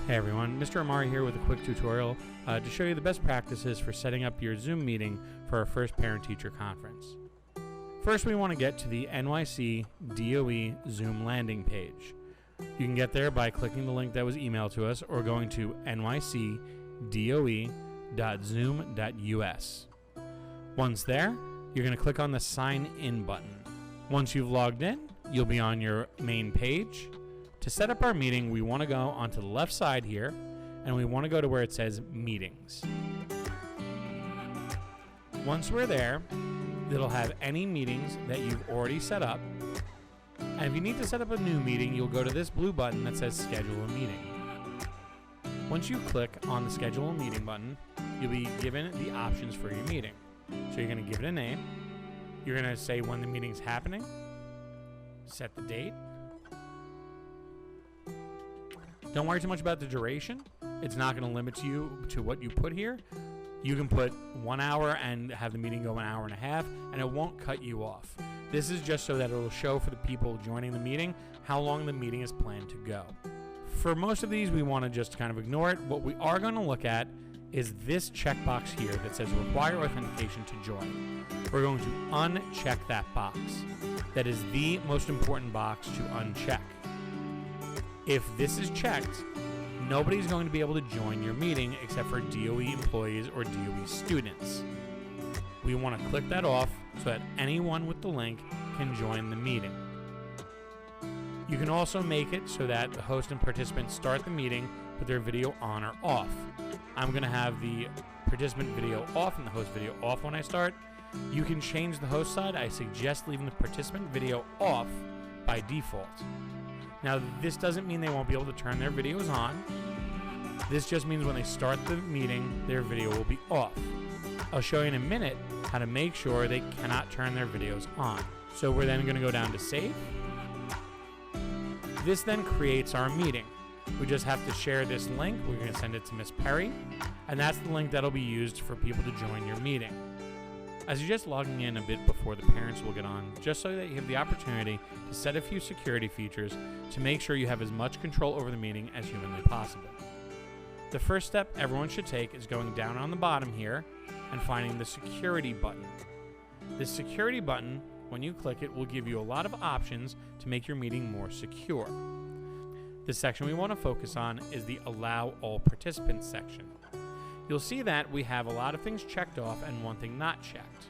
Hey everyone, Mr. Amari here with a quick tutorial to show you the best practices for setting up your Zoom meeting for our first parent-teacher conference. First, we want to get to the NYC DOE Zoom landing page. You can get there by clicking the link that was emailed to us or going to nycdoe.zoom.us. Once there, you're going to click on the Sign In button. Once you've logged in, you'll be on your main page. To set up our meeting, we want to go onto the left side here, and we want to go to where it says Meetings. Once we're there, it'll have any meetings that you've already set up. And if you need to set up a new meeting, you'll go to this blue button that says Schedule a Meeting. Once you click on the Schedule a Meeting button, you'll be given the options for your meeting. So you're going to give it a name. You're going to say when the meeting's happening, set the date. Don't worry too much about the duration. It's not going to limit you to what you put here. You can put 1 hour and have the meeting go an hour and a half, and it won't cut you off. This is just so that it will show for the people joining the meeting how long the meeting is planned to go. For most of these, we want to just kind of ignore it. What we are going to look at is this checkbox here that says Require Authentication to Join. We're going to uncheck that box. That is the most important box to uncheck. If this is checked, nobody's going to be able to join your meeting except for DOE employees or DOE students. We want to click that off so that anyone with the link can join the meeting. You can also make it so that the host and participants start the meeting with their video on or off. I'm going to have the participant video off and the host video off when I start. You can change the host side. I suggest leaving the participant video off by default. Now, this doesn't mean they won't be able to turn their videos on. This just means when they start the meeting, their video will be off. I'll show you in a minute how to make sure they cannot turn their videos on. So we're then going to go down to Save. This then creates our meeting. We just have to share this link. We're going to send it to Miss Perry, and that's the link that'll be used for people to join your meeting. As you're just logging in a bit before the parents will get on, just so that you have the opportunity to set a few security features to make sure you have as much control over the meeting as humanly possible. The first step everyone should take is going down on the bottom here and finding the security button. This security button, when you click it, will give you a lot of options to make your meeting more secure. The section we want to focus on is the Allow All Participants section. You'll see that we have a lot of things checked off and one thing not checked.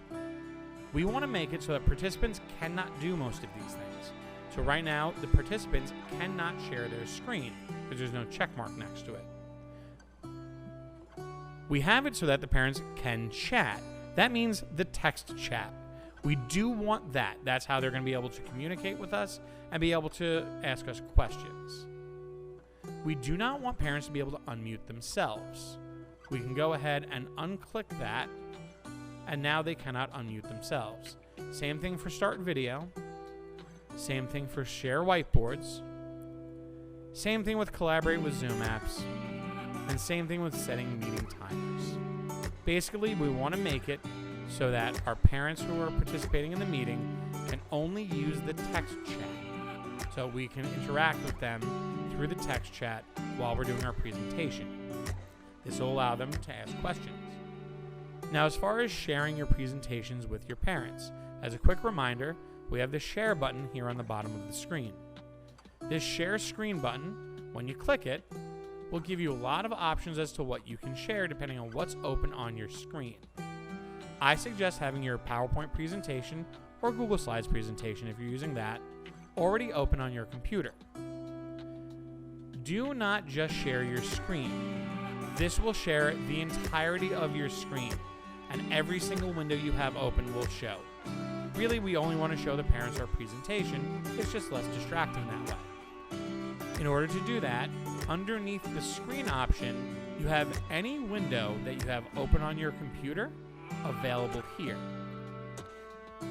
We want to make it so that participants cannot do most of these things. So right now, the participants cannot share their screen because there's no check mark next to it. We have it so that the parents can chat. That means the text chat. We do want that. That's how they're going to be able to communicate with us and be able to ask us questions. We do not want parents to be able to unmute themselves. We can go ahead and unclick that, and now they cannot unmute themselves. Same thing for Start Video. Same thing for Share Whiteboards. Same thing with Collaborate with Zoom apps. And same thing with setting meeting timers. Basically, we want to make it so that our parents who are participating in the meeting can only use the text chat. So we can interact with them through the text chat while we're doing our presentation. This will allow them to ask questions. Now, as far as sharing your presentations with your parents, as a quick reminder, we have the Share button here on the bottom of the screen. This Share Screen button, when you click it, will give you a lot of options as to what you can share depending on what's open on your screen. I suggest having your PowerPoint presentation or Google Slides presentation, if you're using that, already open on your computer. Do not just share your screen. This will share the entirety of your screen, and every single window you have open will show. Really, we only want to show the parents our presentation. It's just less distracting that way. In order to do that, underneath the screen option, you have any window that you have open on your computer available here.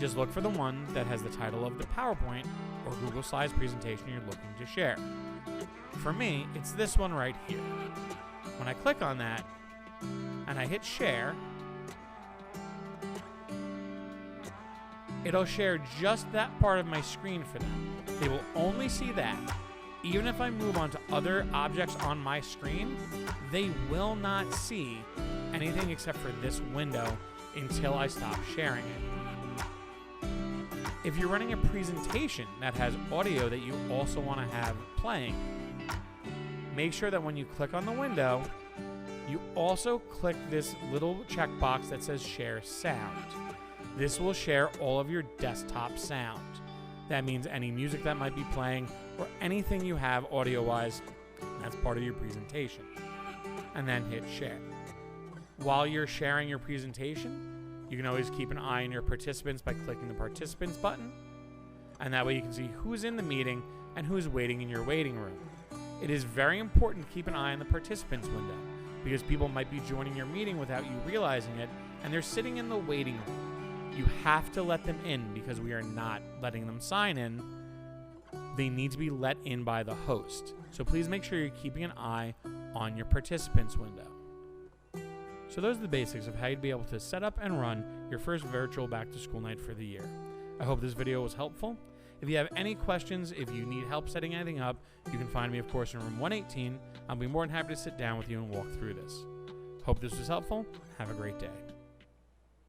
Just look for the one that has the title of the PowerPoint or Google Slides presentation you're looking to share. For me, it's this one right here. When I click on that and I hit Share, it'll share just that part of my screen for them. They will only see that. even if I move on to other objects on my screen, they will not see anything except for this window until I stop sharing it. If you're running a presentation that has audio that you also want to have playing, make sure that when you click on the window, you also click this little checkbox that says Share Sound. This will share all of your desktop sound. That means any music that might be playing or anything you have audio-wise, that's part of your presentation. And then hit Share. While you're sharing your presentation, you can always keep an eye on your participants by clicking the Participants button. And that way you can see who's in the meeting and who's waiting in your waiting room. It is very important to keep an eye on the Participants window because people might be joining your meeting without you realizing it, and they're sitting in the waiting room. You have to let them in because we are not letting them sign in. They need to be let in by the host. So please make sure you're keeping an eye on your Participants window. So those are the basics of how you'd be able to set up and run your first virtual back-to-school night for the year. I hope this video was helpful. If you have any questions, if you need help setting anything up, you can find me, of course, in room 118. I'll be more than happy to sit down with you and walk through this. Hope this was helpful. Have a great day.